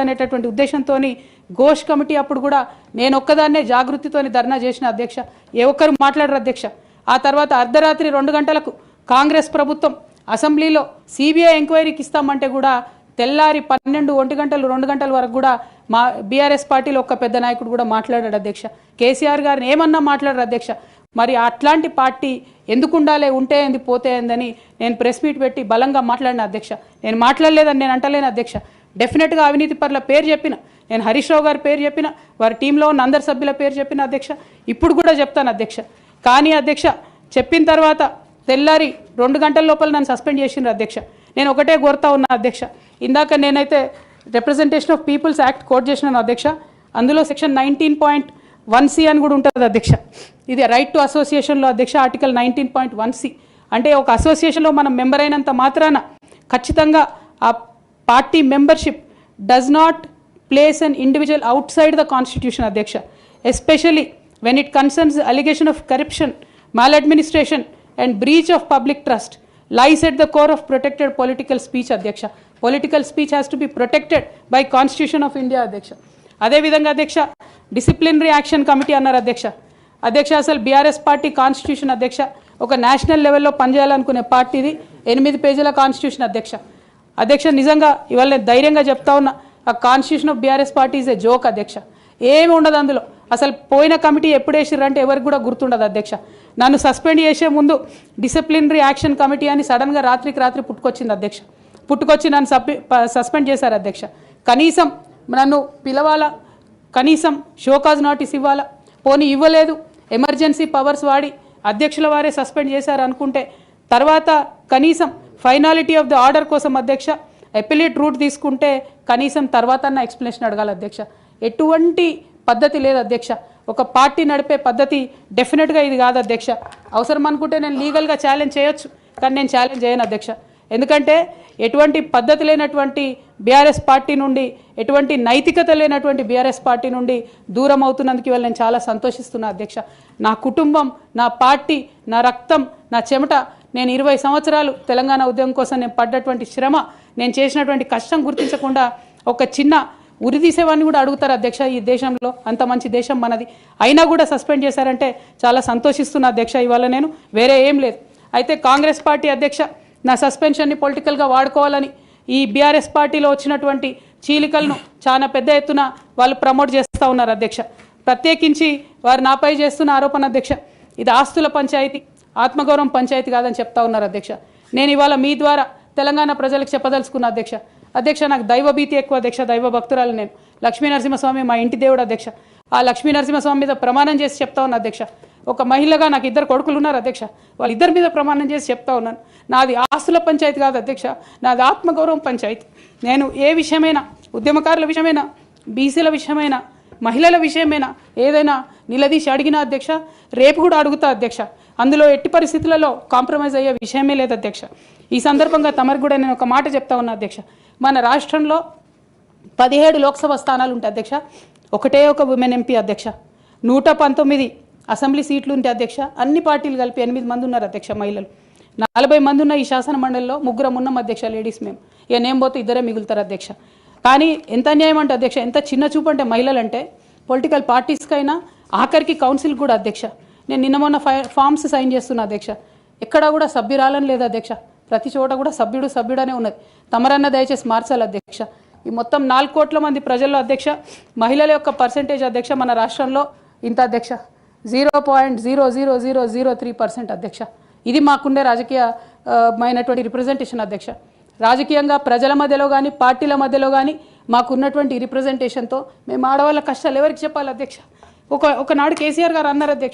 అనేటటువంటి ఉద్దేశంతోని ఘోష్ కమిటీ అప్పుడు కూడా నేను ఒక్కదాన్నే జాగృతితోని ధర్నా చేసిన అధ్యక్ష. ఏ ఒక్కరు మాట్లాడరు అధ్యక్ష. ఆ తర్వాత అర్ధరాత్రి 2 గంటలకు కాంగ్రెస్ ప్రభుత్వం అసెంబ్లీలో సిబిఐ ఎంక్వైరీకి ఇస్తామంటే కూడా తెల్లారి 12, 1 గంటలు 2 గంటల వరకు కూడా మా బీఆర్ఎస్ పార్టీలో ఒక్క పెద్ద నాయకుడు కూడా మాట్లాడాడు అధ్యక్ష. కేసీఆర్ గారిని ఏమన్నా మాట్లాడారు అధ్యక్ష. మరి అట్లాంటి పార్టీ ఎందుకు ఉండాలి, ఉంటే ఏంది పోతే ఏందని నేను ప్రెస్ మీట్ పెట్టి బలంగా మాట్లాడిన అధ్యక్ష. నేను మాట్లాడలేదని నేను అంటలేను అధ్యక్ష. డెఫినెట్గా అవినీతి పరుల పేరు చెప్పిన, నేను హరీష్ రావు గారి పేరు చెప్పిన, వారి టీంలో ఉన్న అందరి సభ్యుల పేరు చెప్పిన అధ్యక్ష. ఇప్పుడు కూడా చెప్తాను అధ్యక్ష. కానీ అధ్యక్ష చెప్పిన తర్వాత తెల్లారి 2 గంటల లోపల నన్ను సస్పెండ్ చేసిండ్రు అధ్యక్ష. నేను ఒకటే కోరుతా ఉన్నా అధ్యక్ష. ఇందాక నేనైతే representation of people's act quote చేసినాను అధ్యక్ష. అందులో సెక్షన్ 19.1C అని కూడా ఉంటుంది అధ్యక్ష. ఇది రైట్ టు అసోసియేషన్లో అధ్యక్ష ఆర్టికల్ 19.1C అంటే ఒక అసోసియేషన్లో మనం మెంబర్ అయినంత మాత్రాన ఖచ్చితంగా ఆ party membership does not place an individual outside the constitution అధ్యక్ష. Especially when it concerns the allegation of corruption, maladministration and breach of public trust lies at the core of protected political speech adhyaksha. Political speech has to be protected by Constitution of India adhyaksha. Ade vidhanga adhyaksha disciplinary action committee annaru adhyaksha. Adhyaksha asalu BRS party constitution adhyaksha oka national level lo panjayalanukune party idi 8 పేజీల constitution అధ్యక్ష. అధ్యక్ష నిజంగా ఇవాళ ధైర్యంగా చెప్తా ఉన్నా, ఆ constitution of BRS party is a joke అధ్యక్ష. ఏమి ఉండదు అందులో. అసలు పోయిన కమిటీ ఎప్పుడు వేసిర్రంటే ఎవరికి కూడా గుర్తుండదు అధ్యక్ష. నన్ను సస్పెండ్ చేసే ముందు డిసిప్లినరీ యాక్షన్ కమిటీ అని సడన్గా రాత్రికి రాత్రి పుట్టుకొచ్చింది అధ్యక్ష. పుట్టుకొచ్చి నన్ను సస్పెండ్ చేశారు అధ్యక్ష. కనీసం నన్ను పిలవాలా, కనీసం షోకాజ్ నోటీస్ ఇవ్వాలా, పోనీ ఇవ్వలేదు. ఎమర్జెన్సీ పవర్స్ వాడి అధ్యక్షుల వారే సస్పెండ్ చేశారు అనుకుంటే తర్వాత కనీసం ఫైనాలిటీ ఆఫ్ ద ఆర్డర్ కోసం అధ్యక్ష అపిలేట్ రూట్ తీసుకుంటే కనీసం తర్వాత ఎక్స్ప్లెనేషన్ అడగాలి అధ్యక్ష. ఎటువంటి పద్ధతి లేదు అధ్యక్ష. ఒక పార్టీ నడిపే పద్ధతి డెఫినెట్గా ఇది కాదు అధ్యక్ష. అవసరం అనుకుంటే నేను లీగల్గా ఛాలెంజ్ చేయొచ్చు, కానీ నేను ఛాలెంజ్ చేయను అధ్యక్ష. ఎందుకంటే ఎటువంటి పద్ధతి లేనటువంటి బీఆర్ఎస్ పార్టీ నుండి, ఎటువంటి నైతికత లేనటువంటి బీఆర్ఎస్ పార్టీ నుండి దూరం అవుతున్నందుకు ఇవాళ నేను చాలా సంతోషిస్తున్నా అధ్యక్ష. నా కుటుంబం, నా పార్టీ, నా రక్తం, నా చెమట, నేను 20 సంవత్సరాలు తెలంగాణ ఉద్యమం కోసం నేను పడ్డటువంటి శ్రమ, నేను చేసినటువంటి కష్టం గుర్తించకుండా ఒక చిన్న ఉరిదీసేవాడిని కూడా అడుగుతారు అధ్యక్ష. ఈ దేశంలో అంత మంచి దేశం మనది, అయినా కూడా సస్పెండ్ చేశారంటే చాలా సంతోషిస్తున్నా అధ్యక్ష. ఇవాళ నేను వేరే ఏం లేదు. అయితే కాంగ్రెస్ పార్టీ అధ్యక్ష నా సస్పెన్షన్ని పొలిటికల్గా వాడుకోవాలని ఈ బీఆర్ఎస్ పార్టీలో వచ్చినటువంటి చీలికలను చాలా పెద్ద ఎత్తున వాళ్ళు ప్రమోట్ చేస్తూ ఉన్నారు అధ్యక్ష. ప్రత్యేకించి వారు నాపై చేస్తున్న ఆరోపణ అధ్యక్ష, ఇది ఆస్తుల పంచాయతీ, ఆత్మగౌరవం పంచాయతీ కాదని చెప్తా ఉన్నారు అధ్యక్ష. నేను ఇవాళ మీ ద్వారా తెలంగాణ ప్రజలకు చెప్పదలుచుకున్న అధ్యక్ష. అధ్యక్ష నాకు దైవభీతి ఎక్కువ అధ్యక్ష, దైవ భక్తురాలు నేను. లక్ష్మీ నరసింహస్వామి మా ఇంటి దేవుడు అధ్యక్ష. ఆ లక్ష్మీ నరసింహస్వామి మీద ప్రమాణం చేసి చెప్తా ఉన్నా అధ్యక్ష. ఒక మహిళగా నాకు 2 కొడుకులు ఉన్నారు అధ్యక్ష. వాళ్ళిద్దరి మీద ప్రమాణం చేసి చెప్తా ఉన్నాను, నాది ఆస్తుల పంచాయతీ కాదు అధ్యక్ష, నాది ఆత్మగౌరవం పంచాయతీ. నేను ఏ విషయమైనా, ఉద్యమకారుల విషయమైనా, బీసీల విషయమైనా, మహిళల విషయమైనా ఏదైనా నిలదీసి అడిగినా అధ్యక్ష, రేపు కూడా అడుగుతా అధ్యక్ష. అందులో ఎట్టి పరిస్థితులలో కాంప్రమైజ్ అయ్యే విషయమే లేదు అధ్యక్ష. ఈ సందర్భంగా తమరికి కూడా నేను ఒక మాట చెప్తా ఉన్నా అధ్యక్ష. మన రాష్ట్రంలో 17 లోక్సభ స్థానాలు ఉంటాయి అధ్యక్ష, ఒకటే ఒక ఉమెన్ ఎంపీ అధ్యక్ష. 119 అసెంబ్లీ సీట్లు ఉంటాయి అధ్యక్ష. అన్ని పార్టీలు కలిపి 8 మంది ఉన్నారు అధ్యక్ష మహిళలు. 40 మంది ఉన్న ఈ శాసన మండలిలో 3 ఉన్నాం అధ్యక్ష లేడీస్. మేము ఇక నేను పోతే 2 మిగులుతారు అధ్యక్ష. కానీ ఎంత అన్యాయం అంటే అధ్యక్ష, ఎంత చిన్న చూపు అంటే మహిళలు అంటే పొలిటికల్ పార్టీస్కైనా ఆఖరికి కౌన్సిల్ కూడా అధ్యక్ష. నేను నిన్న మొన్న ఫామ్స్ సైన్ చేస్తున్నా అధ్యక్ష. ఎక్కడా కూడా సభ్యురాలని లేదు అధ్యక్ష. ప్రతి చోట కూడా సభ్యుడనే ఉన్నది. తమరన్న దయచేసి మార్చాలి అధ్యక్ష. ఈ మొత్తం 4 కోట్ల మంది ప్రజల్లో అధ్యక్ష మహిళల యొక్క పర్సెంటేజ్ అధ్యక్ష మన రాష్ట్రంలో ఇంత అధ్యక్ష, 0.00003% అధ్యక్ష. ఇది మాకుండే రాజకీయమైనటువంటి రిప్రజెంటేషన్ అధ్యక్ష. రాజకీయంగా ప్రజల మధ్యలో కానీ పార్టీల మధ్యలో కానీ మాకున్నటువంటి రిప్రజెంటేషన్తో మేము ఆడవాళ్ళ కష్టాలు ఎవరికి చెప్పాలి అధ్యక్ష. ఒకనాడు కేసీఆర్ గారు అన్నారు అధ్యక్ష,